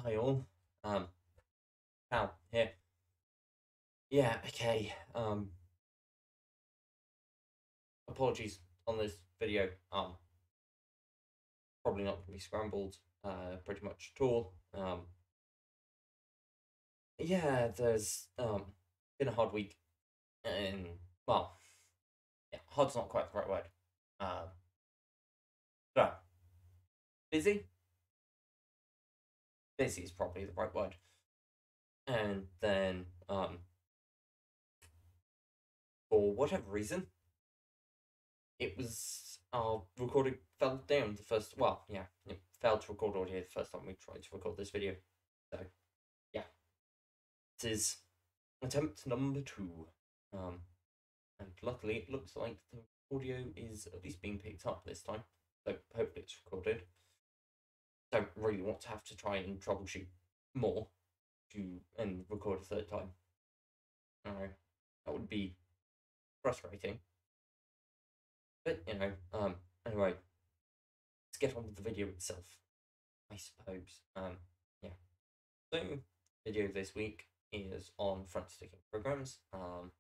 Hi all. Pal here. Yeah, okay. Apologies on this video. Probably not gonna be scrambled, pretty much at all. Yeah, there's been a hard week and well, yeah, hard's not quite the right word. Um, but busy? Busy is probably the right word. And then for whatever reason, it was our recording fell down the first. Well, yeah, it failed to record audio the first time we tried to record this video. So yeah, it is attempt number two. Um, and luckily it looks like the audio is at least being picked up this time. So hopefully it's recorded. Don't really want to have to try and troubleshoot more to and record a third time. That would be frustrating. But anyway, let's get on with the video itself, I suppose. Yeah. So, video this week is on front-sticking programs. So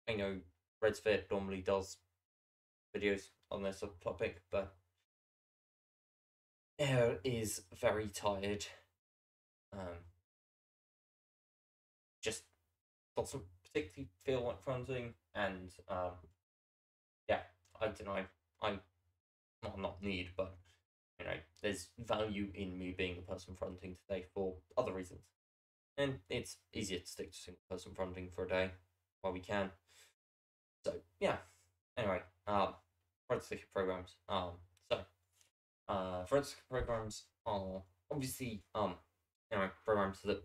I know Redsphere normally does videos on this subtopic, but Air is very tired. Just doesn't particularly feel like fronting, and yeah, I don't know. I well, not need, but there's value in me being the person fronting today for other reasons. And it's easier to stick to single person fronting for a day while we can. So yeah. Anyway, Frontsticking programs. Frontsticking programs are obviously programs that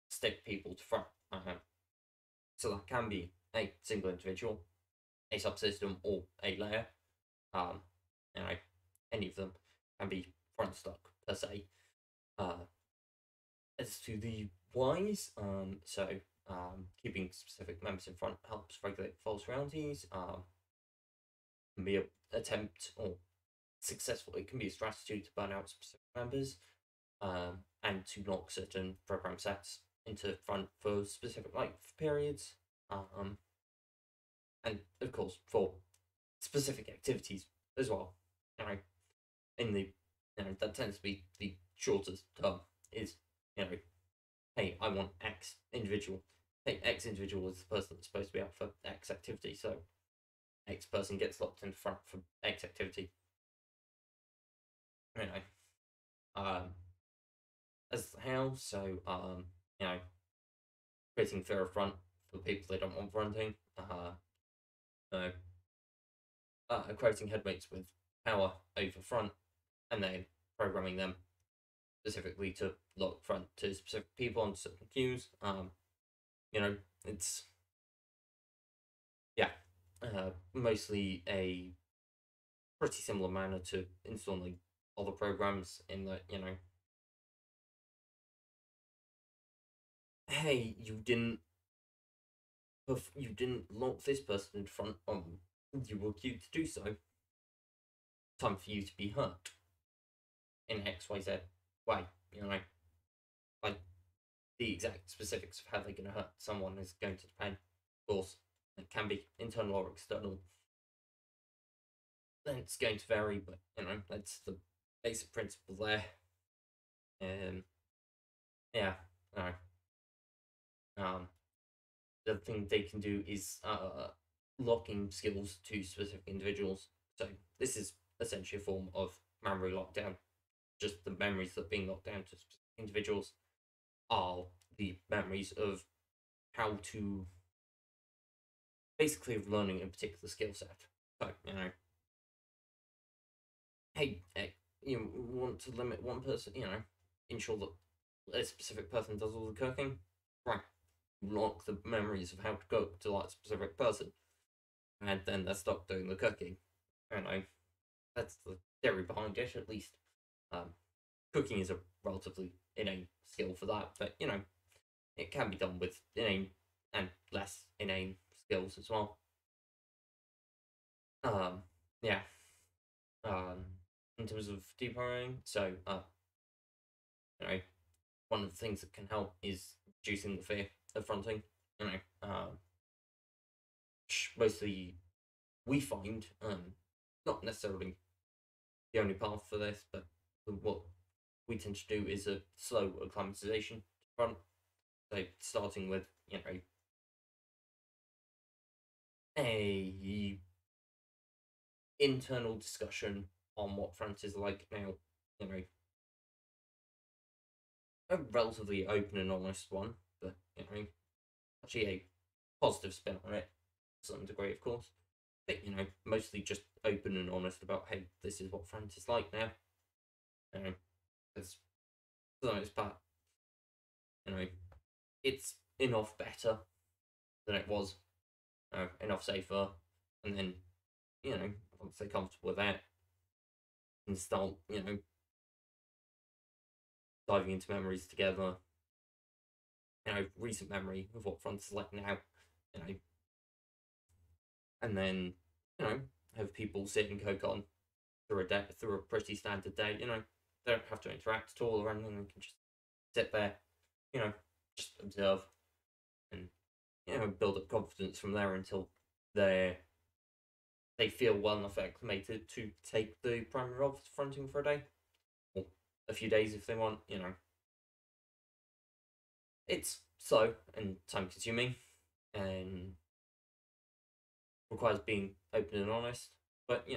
stick people to front. So that can be a single individual, a subsystem, or a layer. Um, any of them can be front stuck per se. As to the whys, keeping specific members in front helps regulate false realities. Can be an attempt or successful. It can be a strategy to burn out specific members, and to lock certain program sets into front for specific life periods. And of course for specific activities as well. In the that tends to be the shortest term is hey, I want X individual. Hey, X individual is the person that's supposed to be out for X activity, so X person gets locked in front for X activity. As how, so creating fear of front for people they don't want fronting. Creating headmates with power over front, and then programming them specifically to lock front to specific people on certain queues. It's mostly a pretty similar manner to installing other programs in that hey, you didn't lock this person in front you were queued to do so. Time for you to be hurt in XYZ way. Like the exact specifics of how they're going to hurt someone is going to depend. Of course, it can be internal or external. Then it's going to vary, but that's the basic principle there. Yeah, the other thing they can do is locking skills to specific individuals. So this is essentially a form of memory lockdown. Just the memories that are being locked down to specific individuals are the memories of how to basically learning a particular skill set. So hey, you want to limit one person, ensure that a specific person does all the cooking, right? Lock the memories of how to cook to that specific person, and then they stop doing the cooking. That's the theory behind it, at least. Cooking is a relatively inane skill for that, but it can be done with inane and less inane skills as well. Yeah. In terms of deprogramming, so You know, one of the things that can help is reducing the fear of fronting. You know, mostly we find not necessarily the only path for this, but what we tend to do is a slow acclimatization to front. So starting with a internal discussion on what front is like now. You know, a relatively open and honest one, but actually a positive spin on it to some degree, of course. But mostly just open and honest about, hey, this is what front is like now. It's for the most part, it's enough better than it was, enough safer, and then once they're comfortable with that, and start diving into memories together. Recent memory of what front is like now, and then have people sit and coke on through a pretty standard day. They don't have to interact at all or anything. They can just sit there, just observe and build up confidence from there until they feel well enough acclimated to take the primary role of fronting for a day or a few days if they want. It's slow and time consuming and requires being open and honest, but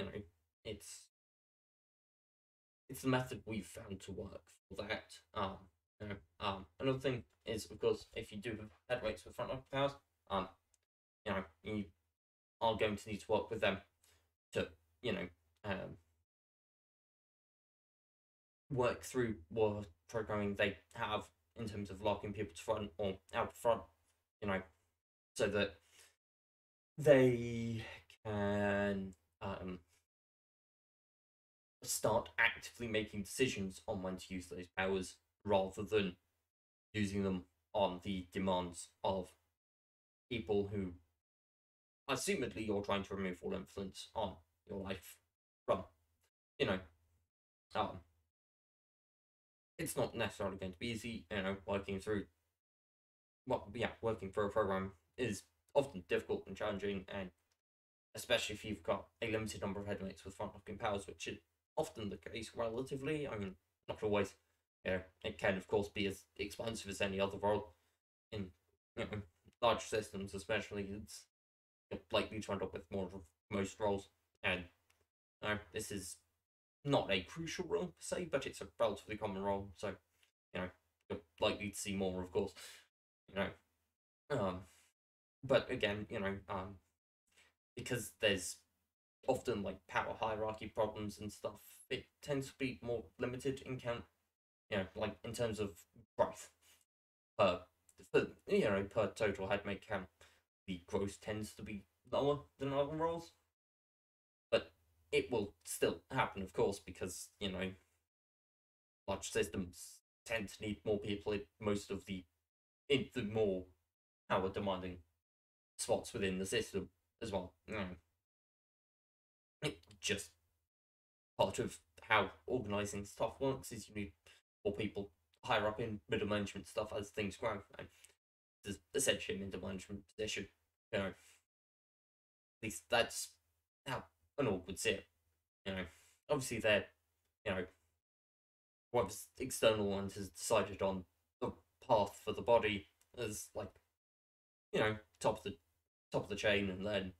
it's the method we've found to work for that. Another thing is, of course, if you do head weights with front lock powers, you are going to need to work with them to, work through what programming they have in terms of locking people to front or out front, so that they can start actively making decisions on when to use those powers rather than using them on the demands of people who, assumedly, you're trying to remove all influence on your life from. It's not necessarily going to be easy. Working through, working through a program is often difficult and challenging, and especially if you've got a limited number of headmates with front locking powers, which is often the case relatively. I mean, not always. It can, of course, be as expensive as any other role. In large systems, especially, it's likely to end up with more of most roles. And this is not a crucial role per se, but it's a relatively common role. So, you're likely to see more, of course. But again, because there's often like power hierarchy problems and stuff, it tends to be more limited in count. Like in terms of growth per total headmate count, the growth tends to be lower than other roles, but it will still happen, of course, because large systems tend to need more people in most of the more power demanding spots within the system as well. It just part of how organizing stuff works is you need more people higher up in middle management stuff as things grow. And there's essentially a middle management position. At least that's how an org would see it. Obviously they're, whoever's external ones has decided on the path for the body as like, top of the chain, and then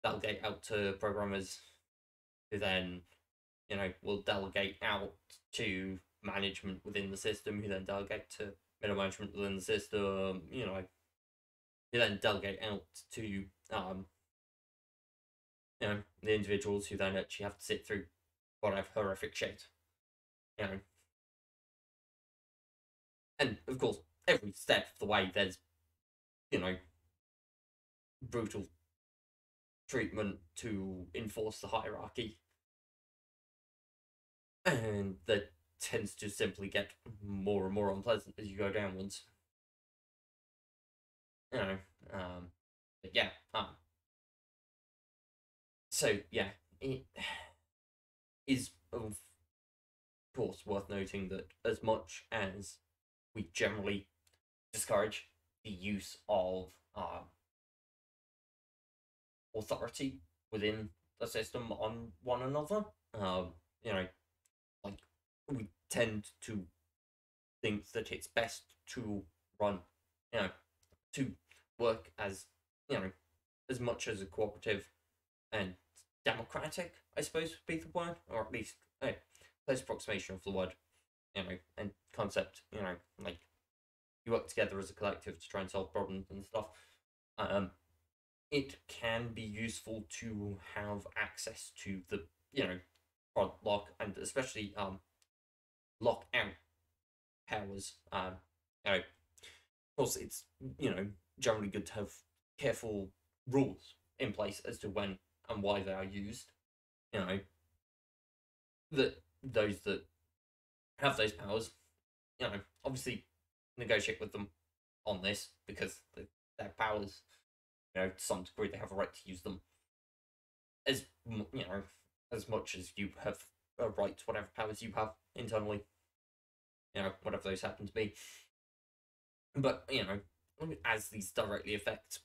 delegate out to programmers who then will delegate out to management within the system, who then delegate to middle management within the system, you then delegate out to the individuals who then actually have to sit through whatever horrific shit. And of course, every step of the way there's brutal treatment to enforce the hierarchy. And that tends to simply get more and more unpleasant as you go downwards. But yeah. So yeah, it is of course, worth noting that as much as we generally discourage the use of authority within the system on one another, you know, like we tend to think that it's best to run, you know, to work as, you know, as much as a cooperative and democratic, I suppose would be the word, or at least a close approximation of the word, you know, and concept, you know, like you work together as a collective to try and solve problems and stuff. It can be useful to have access to the, you know, front lock and especially lock out powers. You know, of course, it's, you know, generally good to have careful rules in place as to when and why they are used. You know, that those that have those powers, you know, obviously negotiate with them on this because their powers, you know, to some degree they have a right to use them as, you know, as much as you have a right to whatever powers you have internally, you know, whatever those happen to be. But, you know, as these directly affect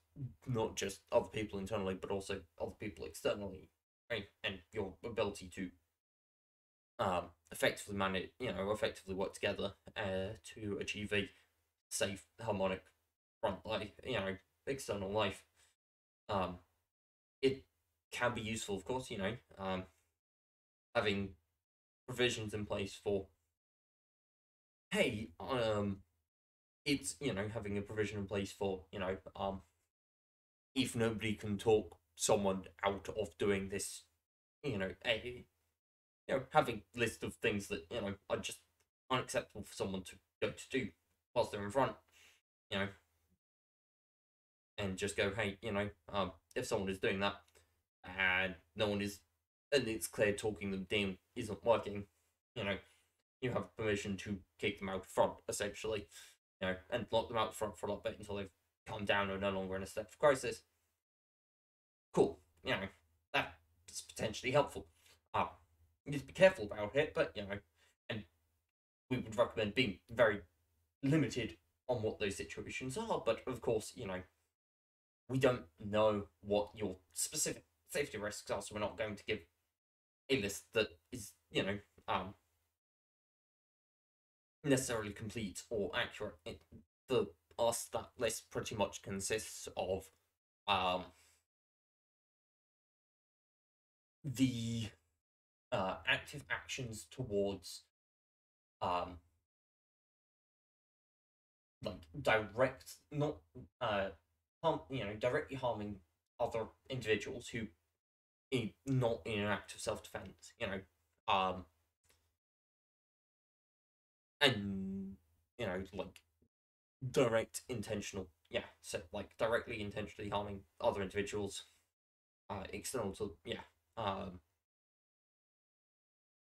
not just other people internally, but also other people externally, right? And your ability to effectively manage, you know, effectively work together to achieve a safe, harmonic front life, you know, external life. It can be useful, of course, you know, having provisions in place for, hey, it's, you know, having a provision in place for, you know, if nobody can talk someone out of doing this, you know, you know, having a list of things that, you know, are just unacceptable for someone to go to do whilst they're in front, you know, and just go, hey, you know, if someone is doing that and no one is, and it's clear talking them down isn't working, you know, you have permission to kick them out front, essentially, you know, and lock them out front for a little bit until they've calmed down or no longer in a state of crisis. Cool, you know, that's potentially helpful. You need to be careful about it, but, you know, and we would recommend being very limited on what those situations are, but of course, you know, we don't know what your specific safety risks are, so we're not going to give a list that is, you know, necessarily complete or accurate. For us, that list pretty much consists of the active actions towards like direct, not you know, directly harming other individuals who not in an act of self-defense, you know, and, you know, like direct intentional, yeah, so like directly intentionally harming other individuals, external to, yeah,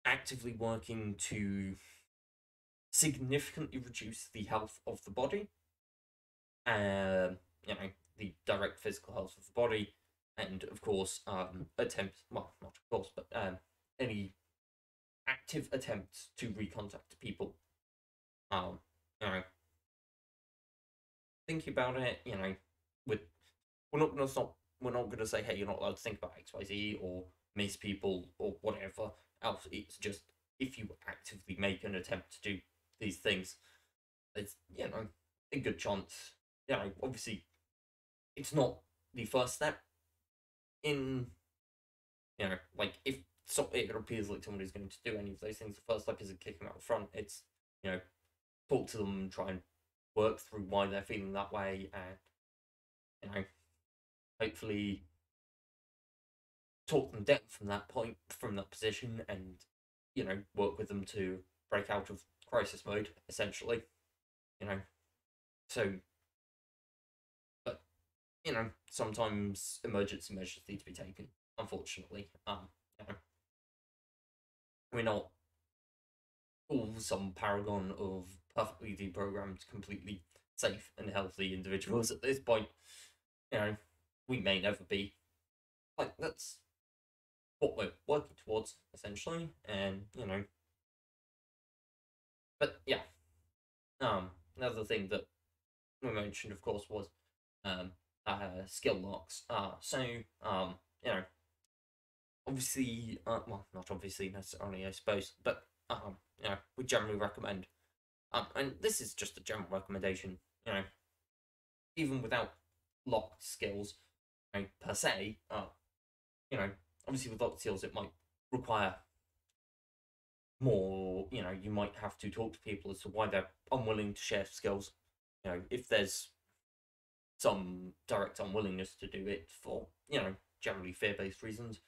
actively working to significantly reduce the health of the body, you know, the direct physical health of the body, and of course, attempts, well, not of course, but any active attempts to recontact people. You know, thinking about it, you know, with we're not gonna stop. We're not gonna say, hey, you're not allowed to think about XYZ or miss people or whatever else. It's just if you actively make an attempt to do these things, it's, you know, a good chance. You know, obviously, it's not the first step in, you know, like if so, it appears like somebody's going to do any of those things. The first step isn't kicking them out front. It's, you know, talk to them and try and work through why they're feeling that way, and, you know, hopefully talk them down from that point, from that position, and, you know, work with them to break out of crisis mode, essentially, you know. So, but, you know, sometimes emergency measures need to be taken, unfortunately. You know, we're not all some paragon of perfectly deprogrammed, completely safe and healthy individuals at this point. You know, we may never be. Like, that's what we're working towards, essentially, and, you know, But yeah, another thing that we mentioned, of course, was skill locks. You know, obviously, well, not obviously necessarily, I suppose, but you know, we generally recommend. And this is just a general recommendation. You know, even without locked skills, you know, per se, you know, obviously with locked skills, it might require more. You know, you might have to talk to people as to why they're unwilling to share skills. You know, if there's some direct unwillingness to do it for, you know, generally fear-based reasons,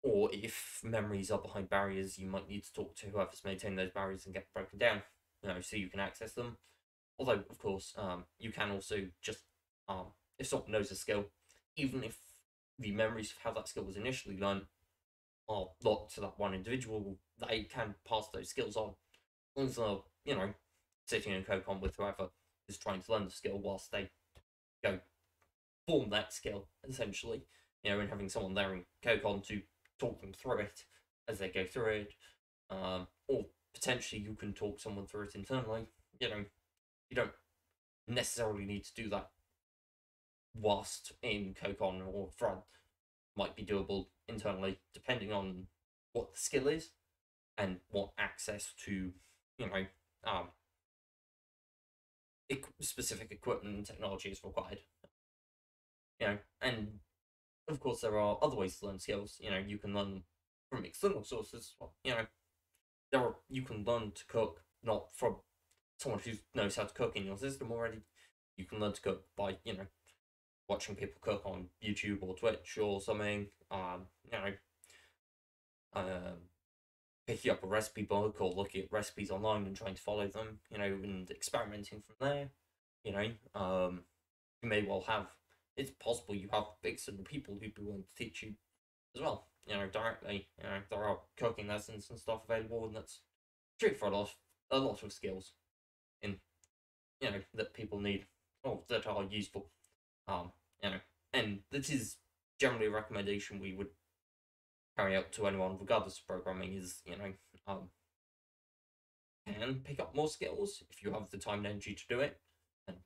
or if memories are behind barriers, you might need to talk to whoever's maintained those barriers and get broken down, you know, so you can access them. Although, of course, you can also just, if someone knows a skill, even if the memories of how that skill was initially learned are locked to that one individual, they can pass those skills on. As long as they're, you know, sitting in CodeCon with whoever is trying to learn the skill whilst they go form that skill, essentially, you know, and having someone there in CodeCon to talk them through it as they go through it, or potentially you can talk someone through it internally. You know, you don't necessarily need to do that whilst in CodeCon or Front. Might be doable internally, depending on what the skill is and what access to, you know, specific equipment and technology is required. You know, and of course there are other ways to learn skills. You know, you can learn from external sources. You know, you can learn to cook not from someone who knows how to cook in your system already. You can learn to cook by, you know, watching people cook on YouTube or Twitch or something. You know, picking up a recipe book or looking at recipes online and trying to follow them. You know, and experimenting from there. You know, you may well have. It's possible you have big sort of people who'd be willing to teach you as well. You know, directly. You know, there are cooking lessons and stuff available, and that's true for a lot of skills in, you know, that people need or that are useful. You know, and this is generally a recommendation we would carry out to anyone, regardless of programming. Is, you know, can pick up more skills if you have the time and energy to do it, and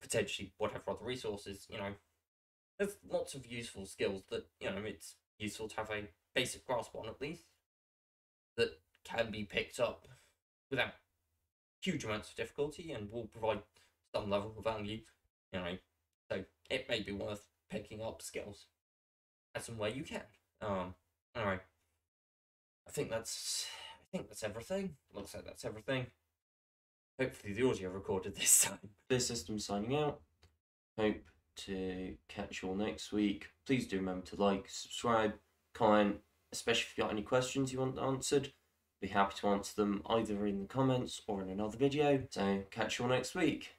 potentially whatever other resources. You know, there's lots of useful skills that, you know, it's useful to have a basic grasp on, at least, that can be picked up without huge amounts of difficulty and will provide some level of value, you know. So it may be worth picking up skills as and where you can. Alright. I think that's everything. Looks like that's everything. Hopefully the audio recorded this time. This system signing out. Hope to catch you all next week. Please do remember to like, subscribe, comment, especially if you've got any questions you want answered. Be happy to answer them either in the comments or in another video. So catch you all next week.